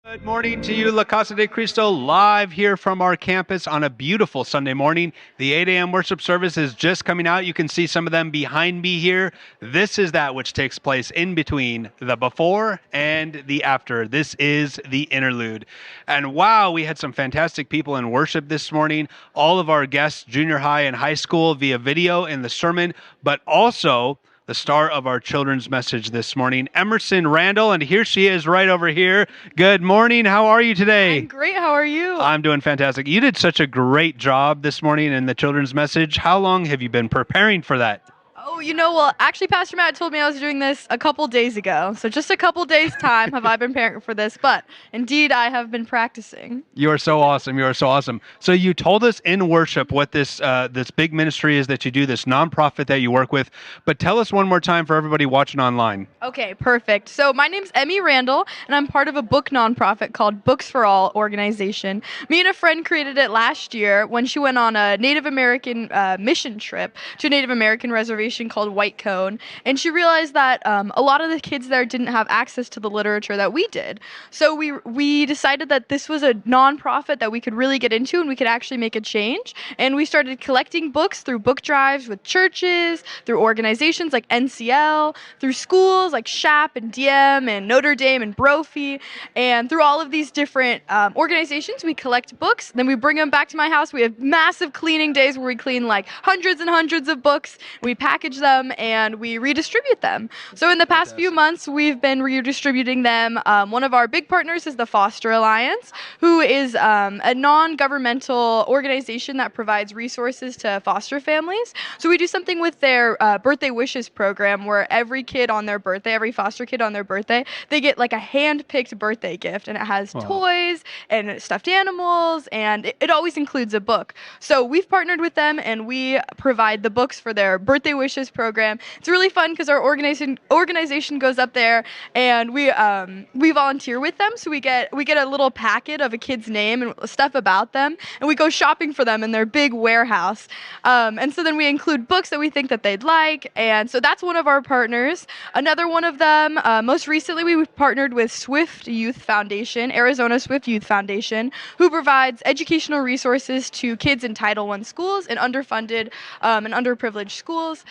Good morning to you, La Casa de Cristo, live here from our campus on a beautiful Sunday morning. The 8 a.m. worship service is just coming out. You can see some of them behind me here. This is that which takes place in between the before and the after. This is the interlude. And wow, we had some fantastic people in worship this morning. All of our guests, junior high and high school, via video in the sermon, but also the star of our children's message this morning, Emmy Randall, and here she is right over here. Good morning. How are you today? I'm great. How are you? I'm doing fantastic. You did such a great job this morning in the children's message. How long have you been preparing for that? Well, actually, Pastor Matt told me I was doing this a couple days ago. So just a couple days' time have I been preparing for this, but indeed I have been practicing. You are so awesome. You are so awesome. So you told us in worship what this big ministry is that you do, this nonprofit that you work with, but tell us one more time for everybody watching online. Okay, perfect. So my name's Emmy Randall, and I'm part of a book nonprofit called Books for All organization. Me and a friend created it last year when she went on a Native American mission trip to a Native American reservation called White Cone, and she realized that a lot of the kids there didn't have access to the literature that we did. So we decided that this was a nonprofit that we could really get into and we could actually make a change. And we started collecting books through book drives with churches, through organizations like NCL, through schools like SHAP and DM and Notre Dame and Brophy, and through all of these different organizations, we collect books. Then we bring them back to my house. We have massive cleaning days where we clean like hundreds and hundreds of books. We package them and we redistribute them. So in the past few months, we've been redistributing them. One of our big partners is the Foster Alliance, who is a non-governmental organization that provides resources to foster families. So we do something with their birthday wishes program where every kid on their birthday, every foster kid on their birthday, they get like a hand-picked birthday gift, and it has toys and stuffed animals, and it always includes a book. So we've partnered with them and we provide the books for their birthday wishes program. It's really fun because our organization goes up there and we volunteer with them. So we get a little packet of a kid's name and stuff about them, and we go shopping for them in their big warehouse. And so then we include books that we think that they'd like, and so that's one of our partners. Another one of them, most recently we've partnered with Swift Youth Foundation, Arizona Swift Youth Foundation, who provides educational resources to kids in Title I schools and underfunded and underprivileged schools.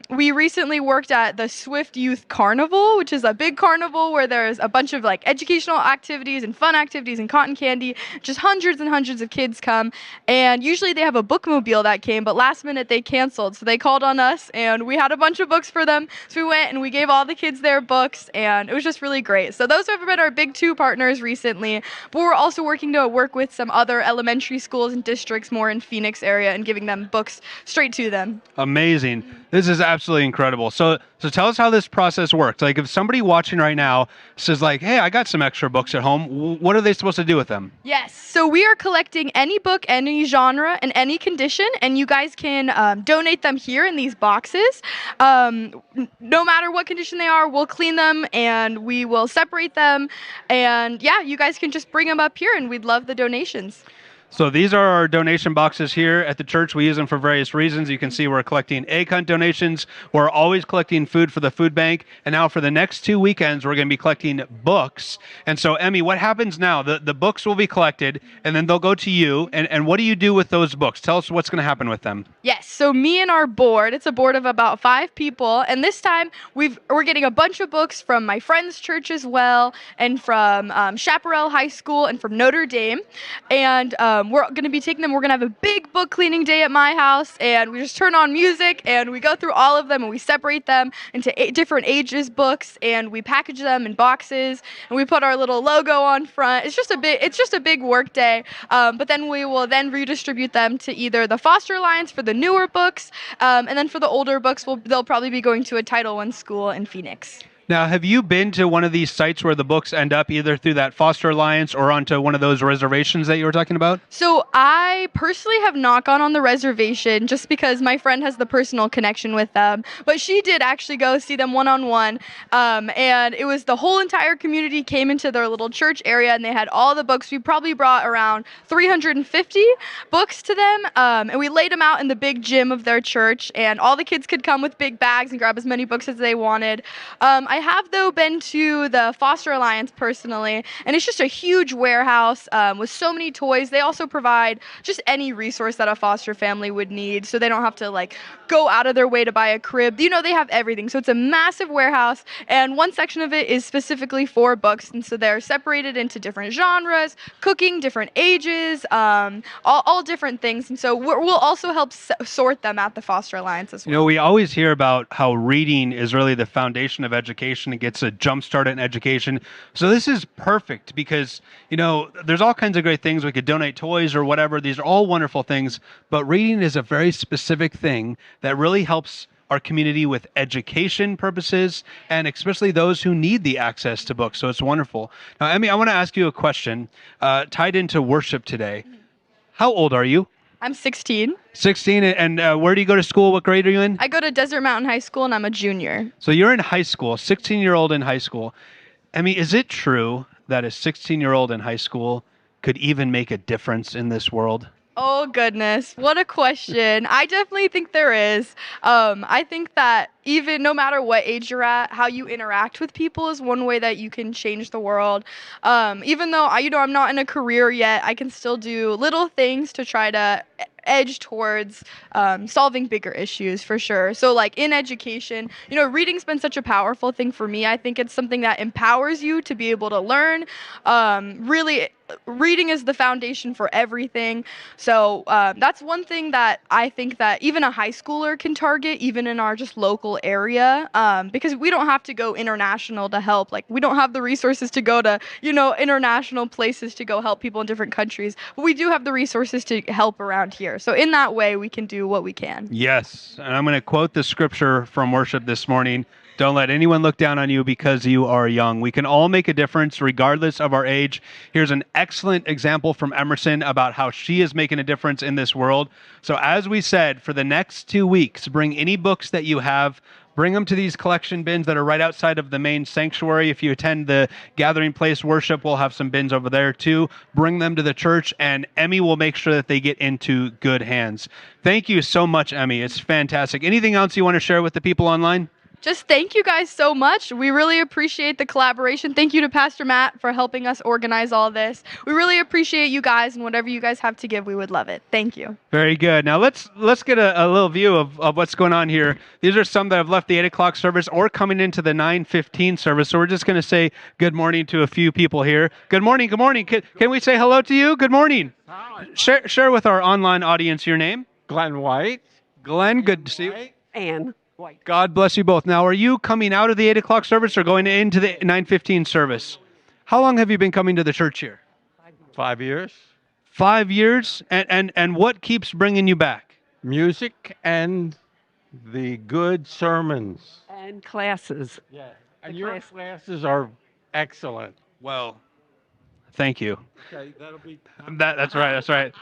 We recently worked at the Swift Youth Carnival, which is a big carnival where there's a bunch of like educational activities and fun activities and cotton candy. Just hundreds and hundreds of kids come, and usually they have a bookmobile that came, but last minute they canceled. So they called on us and we had a bunch of books for them. So we went and we gave all the kids their books, and it was just really great. So those have been our big two partners recently, but we're also working to work with some other elementary schools and districts more in Phoenix area and giving them books straight to them. Amazing. This is absolutely incredible. So tell us how this process works. Like if somebody watching right now says like, hey, I got some extra books at home, what are they supposed to do with them? Yes. So we are collecting any book, any genre, and any condition, and you guys can donate them here in these boxes. No matter what condition they are, we'll clean them and we will separate them. And yeah, you guys can just bring them up here and we'd love the donations. So these are our donation boxes here at the church. We use them for various reasons. You can see we're collecting egg hunt donations. We're always collecting food for the food bank. And now for the next 2 weekends, we're going to be collecting books. And so, Emmy, what happens now? The books will be collected, and then they'll go to you. And what do you do with those books? Tell us what's going to happen with them. Yes. So me and our board, it's a board of about 5 people. And this time we're getting a bunch of books from my friend's church as well, and from Chaparral High School and from Notre Dame. And we're going to be taking them. We're going to have a big book cleaning day at my house, and we just turn on music and we go through all of them and we separate them into different ages books, and we package them in boxes and we put our little logo on front. It's just a big work day. But then we will then redistribute them to either the Foster Alliance for the newer books, and then for the older books, they'll probably be going to a Title I school in Phoenix. Now, have you been to one of these sites where the books end up either through that Foster Alliance or onto one of those reservations that you were talking about? So I personally have not gone on the reservation just because my friend has the personal connection with them. But she did actually go see them one-on-one. And it was the whole entire community came into their little church area and they had all the books. We probably brought around 350 books to them. And we laid them out in the big gym of their church. And all the kids could come with big bags and grab as many books as they wanted. I I have, though, been to the Foster Alliance personally, and it's just a huge warehouse with so many toys. They also provide just any resource that a foster family would need, so they don't have to like go out of their way to buy a crib. They have everything. So it's a massive warehouse, and one section of it is specifically for books, and so they're separated into different genres, cooking, different ages, all different things. And so we'll also help sort them at the Foster Alliance as well. We always hear about how reading is really the foundation of education. It gets a jump start in education. So this is perfect because, there's all kinds of great things. We could donate toys or whatever. These are all wonderful things. But reading is a very specific thing that really helps our community with education purposes, and especially those who need the access to books. So it's wonderful. Now, Emmy, I want to ask you a question tied into worship today. How old are you? I'm 16. 16, and where do you go to school? What grade are you in? I go to Desert Mountain High School, and I'm a junior. So you're in high school, 16-year-old in high school. Emmy, is it true that a 16-year-old in high school could even make a difference in this world? Oh, goodness. What a question. I definitely think there is. I think that even no matter what age you're at, how you interact with people is one way that you can change the world. Even though I'm not in a career yet, I can still do little things to try to edge towards solving bigger issues for sure. So like in education, reading's been such a powerful thing for me. I think it's something that empowers you to be able to learn. Really, reading is the foundation for everything. So that's one thing that I think that even a high schooler can target, even in our just local area, because we don't have to go international to help. Like we don't have the resources to go to, international places to go help people in different countries, but we do have the resources to help around here. So in that way, we can do what we can. Yes, and I'm going to quote the scripture from worship this morning. Don't let anyone look down on you because you are young. We can all make a difference regardless of our age. Here's an excellent example from Emerson about how she is making a difference in this world. So as we said, for the next 2 weeks, bring any books that you have. Bring them to these collection bins that are right outside of the main sanctuary. If you attend the Gathering Place worship, we'll have some bins over there too. Bring them to the church, and Emmy will make sure that they get into good hands. Thank you so much, Emmy. It's fantastic. Anything else you want to share with the people online? Just thank you guys so much. We really appreciate the collaboration. Thank you to Pastor Matt for helping us organize all this. We really appreciate you guys, and whatever you guys have to give, we would love it. Thank you. Very good. Now let's get a little view of what's going on here. These are some that have left the 8 o'clock service or coming into the 9:15 service. So we're just going to say good morning to a few people here. Good morning. Good morning. Can we say hello to you? Good morning. Hi. Share with our online audience your name. Glenn White. Glenn, good to see you. Anne White. God bless you both. Now, are you coming out of the 8 o'clock service or going into the 9:15 service? How long have you been coming to the church here? 5 years. 5 years? And what keeps bringing you back? Music and the good sermons. And classes. Yeah. And The your class- classes are excellent. Well, thank you. Okay, that'll be. That's right. That's right.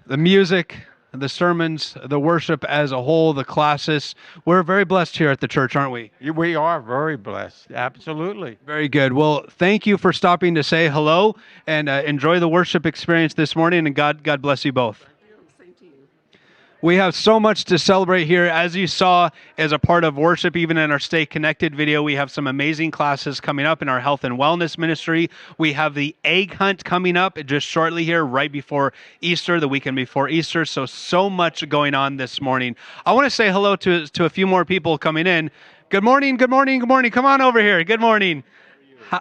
The music, the sermons, the worship as a whole, the classes. We're very blessed here at the church, aren't we? We are very blessed. Absolutely. Very good. Well, thank you for stopping to say hello and enjoy the worship experience this morning, and God bless you both. Same to you. We have so much to celebrate here. As you saw, as a part of worship, even in our Stay Connected video, we have some amazing classes coming up in our health and wellness ministry. We have the egg hunt coming up just shortly here, right before Easter, the weekend before Easter. So much going on this morning. I want to say hello to a few more people coming in. Good morning, good morning, good morning. Come on over here. Good morning.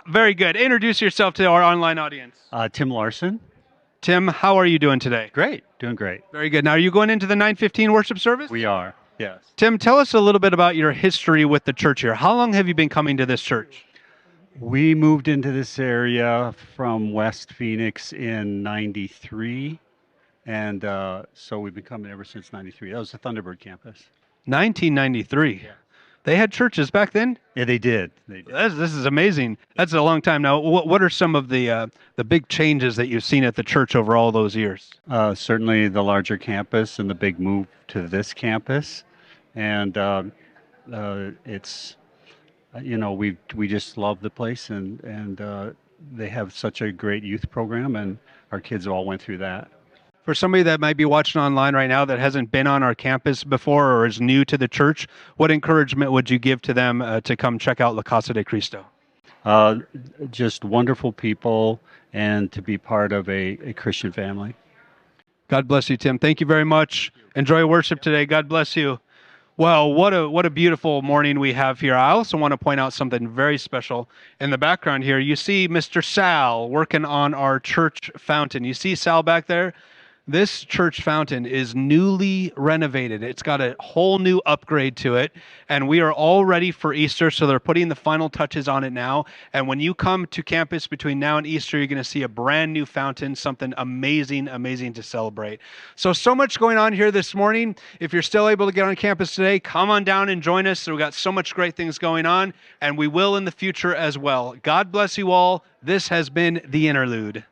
Very good. Introduce yourself to our online audience. Tim Larson. Tim, how are you doing today? Great. Doing great. Very good. Now, are you going into the 9:15 worship service? We are. Yes. Tim, tell us a little bit about your history with the church here. How long have you been coming to this church? We moved into this area from West Phoenix in 93. And so we've been coming ever since 93. That was the Thunderbird campus. 1993. Yeah. They had churches back then? Yeah, they did. They did. This is amazing. That's a long time. Now, what are some of the big changes that you've seen at the church over all those years? Certainly the larger campus and the big move to this campus. And it's, we just love the place, and they have such a great youth program, and our kids all went through that. For somebody that might be watching online right now that hasn't been on our campus before or is new to the church, what encouragement would you give to them to come check out La Casa de Cristo? Uh, just wonderful people and to be part of a Christian family. God bless you, Tim. Thank you very much. Enjoy worship today. God bless you. Well, what a beautiful morning we have here. I also want to point out something very special in the background here. You see Mr. Sal working on our church fountain. You see Sal back there? This church fountain is newly renovated. It's got a whole new upgrade to it, and we are all ready for Easter, so they're putting the final touches on it now. And when you come to campus between now and Easter, you're going to see a brand new fountain, something amazing, amazing to celebrate. So much going on here this morning. If you're still able to get on campus today, come on down and join us. So we've got so much great things going on, and we will in the future as well. God bless you all. This has been The Interlude.